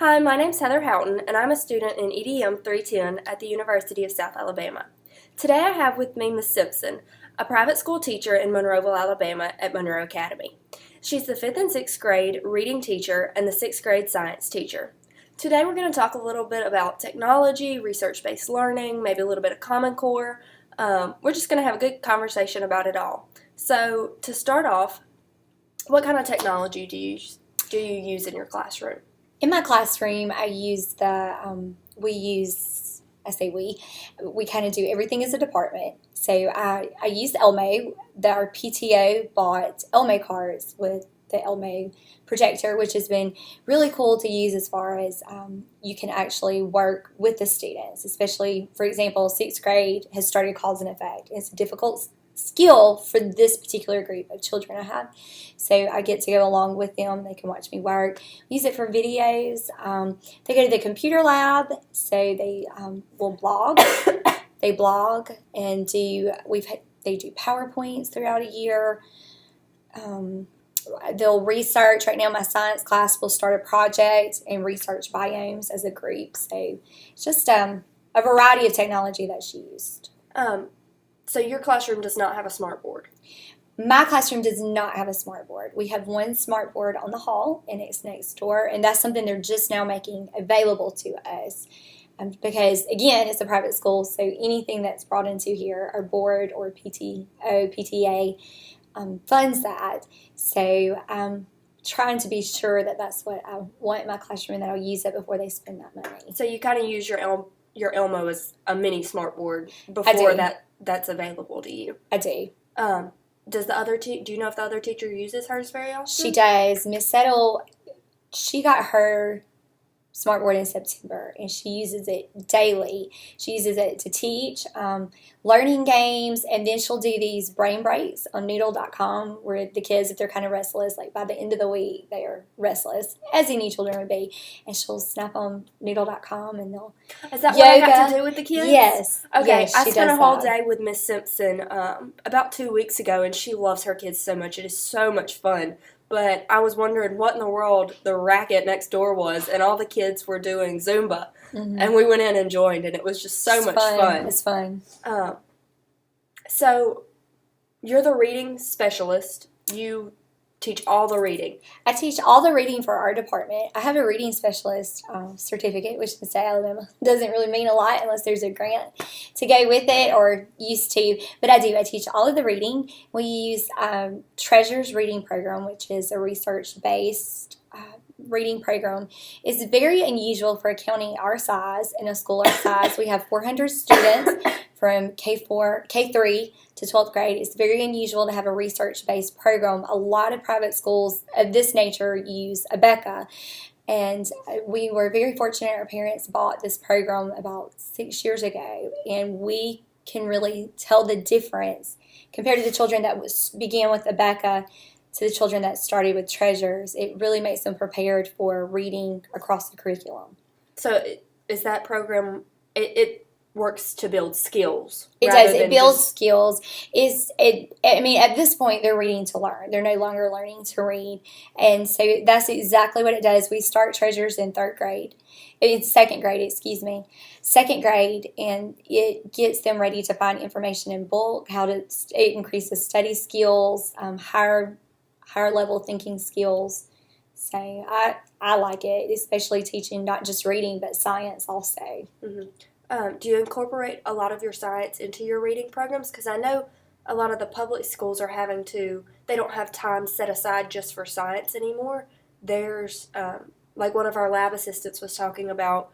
Hi, my name's Heather Houghton, and I'm a student in EDM 310 at the University of South Alabama. Today I have with me Ms. Simpson, a private school teacher in Monroeville, Alabama at Monroe Academy. She's the 5th and 6th grade reading teacher and the 6th grade science teacher. Today we're going to talk a little bit about technology, research-based learning, maybe a little bit of Common Core. We're just going to have a good conversation about it all. So to start off, what kind of technology do you use in your classroom? In my classroom, we kind of do everything as a department. So I use Elmo. Our PTO bought Elmo cards with the Elmo projector, which has been really cool to use as far as you can actually work with the students, especially, for example, 6th grade has started cause and effect. It's a difficult skill for this particular group of children I have. So I get to go along with them. They can watch me work. Use it for videos. They go to the computer lab, so they will blog. They blog and they do PowerPoints throughout a year. They'll research. Right now, my science class will start a project and research biomes as a group. So it's just a variety of technology that's used. So your classroom does not have a smart board? My classroom does not have a smart board. We have one smart board on the hall, and it's next door, and that's something they're just now making available to us. Because, again, it's a private school, so anything that's brought into here, our board or PTA, funds that. So I'm trying to be sure that that's what I want in my classroom and that I'll use it before they spend that money. So you kind of use your Elmo as a mini smart board before that's available to you? I do. Do you know if the other teacher uses hers very often? She does. Miss Settle, she got her smartboard in September, and she uses it daily. She uses it to teach, learning games, and then she'll do these brain breaks on Noodle.com where the kids, if they're kind of restless, like by the end of the week, they are restless, as any children would be, and she'll snap on Noodle.com and they'll Is that yoga. What I got to do with the kids? Yes. Okay, yes, I spent a whole day with Miss Simpson about 2 weeks ago, and she loves her kids so much. It is so much fun. But I was wondering what in the world the racket next door was, and all the kids were doing Zumba. Mm-hmm. And we went in and joined, and it was just so much fun. It's fun. So you're the reading specialist. You teach all the reading. I teach all the reading for our department. I have a reading specialist certificate, which in the state of Alabama doesn't really mean a lot unless there's a grant to go with it or used to. But I do. I teach all of the reading. We use Treasure's reading program, which is a research-based reading program. It's very unusual for a county our size and a school our size. We have 400 students from K3 to 12th grade. It's very unusual to have a research-based program. A lot of private schools of this nature use Abeka, and we were very fortunate our parents bought this program about 6 years ago, and we can really tell the difference compared to the children that began with Abeka to the children that started with Treasures. It really makes them prepared for reading across the curriculum. So is that program, it works to build skills? It does. It builds skills. At this point, they're reading to learn. They're no longer learning to read. And so that's exactly what it does. We start Treasures in second grade, and it gets them ready to find information in bulk, it increases study skills, higher level thinking skills. So I like it, especially teaching not just reading but science also. Mm-hmm. Do you incorporate a lot of your science into your reading programs? Because I know a lot of the public schools are they don't have time set aside just for science anymore. There's, like one of our lab assistants was talking about,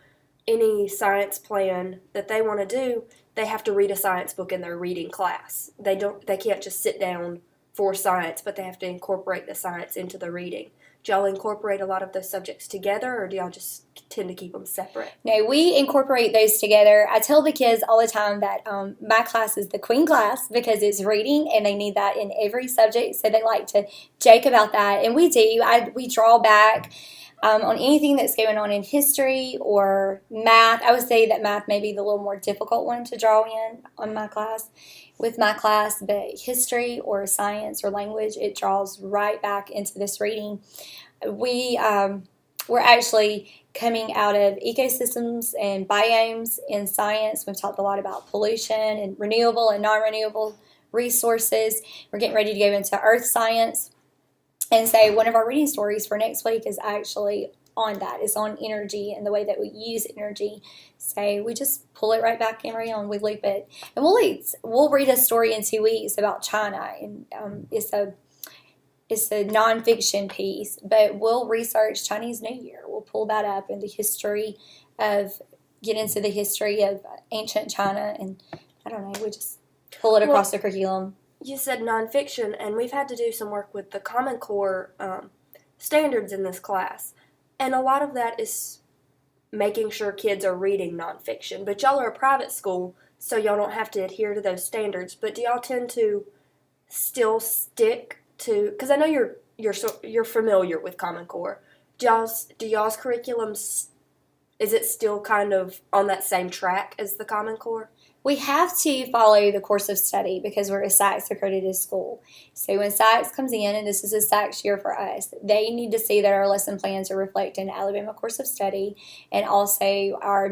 any science plan that they want to do, they have to read a science book in their reading class. They can't just sit down for science, but they have to incorporate the science into the reading. Do y'all incorporate a lot of those subjects together, or do y'all just tend to keep them separate? No, we incorporate those together. I tell the kids all the time that my class is the queen class because it's reading, and they need that in every subject, so they like to joke about that, and we do. We draw back on anything that's going on in history or math. I would say that math may be the little more difficult one to draw in on my class. With my class, but history or science or language, it draws right back into this reading. We're actually coming out of ecosystems and biomes in science. We've talked a lot about pollution and renewable and non-renewable resources. We're getting ready to go into earth science. And so one of our reading stories for next week is actually on that. It's on energy and the way that we use energy. So we just pull it right back in around. We loop it. And we'll read a story in 2 weeks about China. And it's a nonfiction piece, but we'll research Chinese New Year. We'll pull that up and get into the history of ancient China. And I don't know, we just pull it across the curriculum. You said nonfiction, and we've had to do some work with the Common Core standards in this class. And a lot of that is making sure kids are reading nonfiction. But y'all are a private school, so y'all don't have to adhere to those standards. But do y'all tend to still stick to? Because I know you're familiar with Common Core. Do y'all's curriculums, is it still kind of on that same track as the Common Core? We have to follow the course of study because we're a SACS accredited school. So when SACS comes in, and this is a SACS year for us, they need to see that our lesson plans are reflecting the Alabama course of study and also our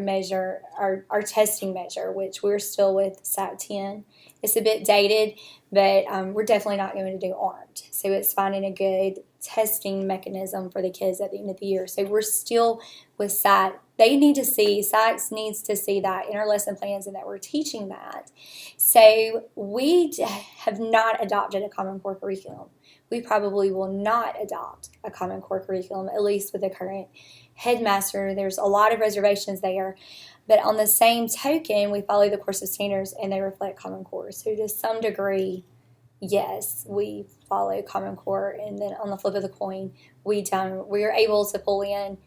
testing measure, which we're still with SAT 10. It's a bit dated, but we're definitely not going to do ARMED. So it's finding a good testing mechanism for the kids at the end of the year. So we're still with SAT. SACS needs to see that in our lesson plans and that we're teaching that. So we have not adopted a Common Core curriculum. We probably will not adopt a Common Core curriculum, at least with the current headmaster. There's a lot of reservations there. But on the same token, we follow the course of standards and they reflect Common Core. So to some degree, yes, we follow Common Core. And then on the flip of the coin, we are able to pull in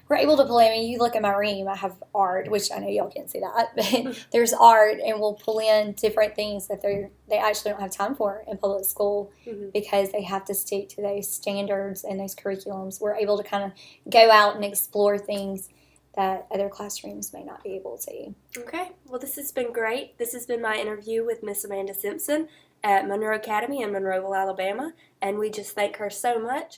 you look at my room, I have art, which I know y'all can't see that, but there's art, and we'll pull in different things that they actually don't have time for in public school because they have to stick to those standards and those curriculums. We're able to kind of go out and explore things that other classrooms may not be able to. Okay, well, this has been great. This has been my interview with Miss Amanda Simpson at Monroe Academy in Monroeville, Alabama, and we just thank her so much.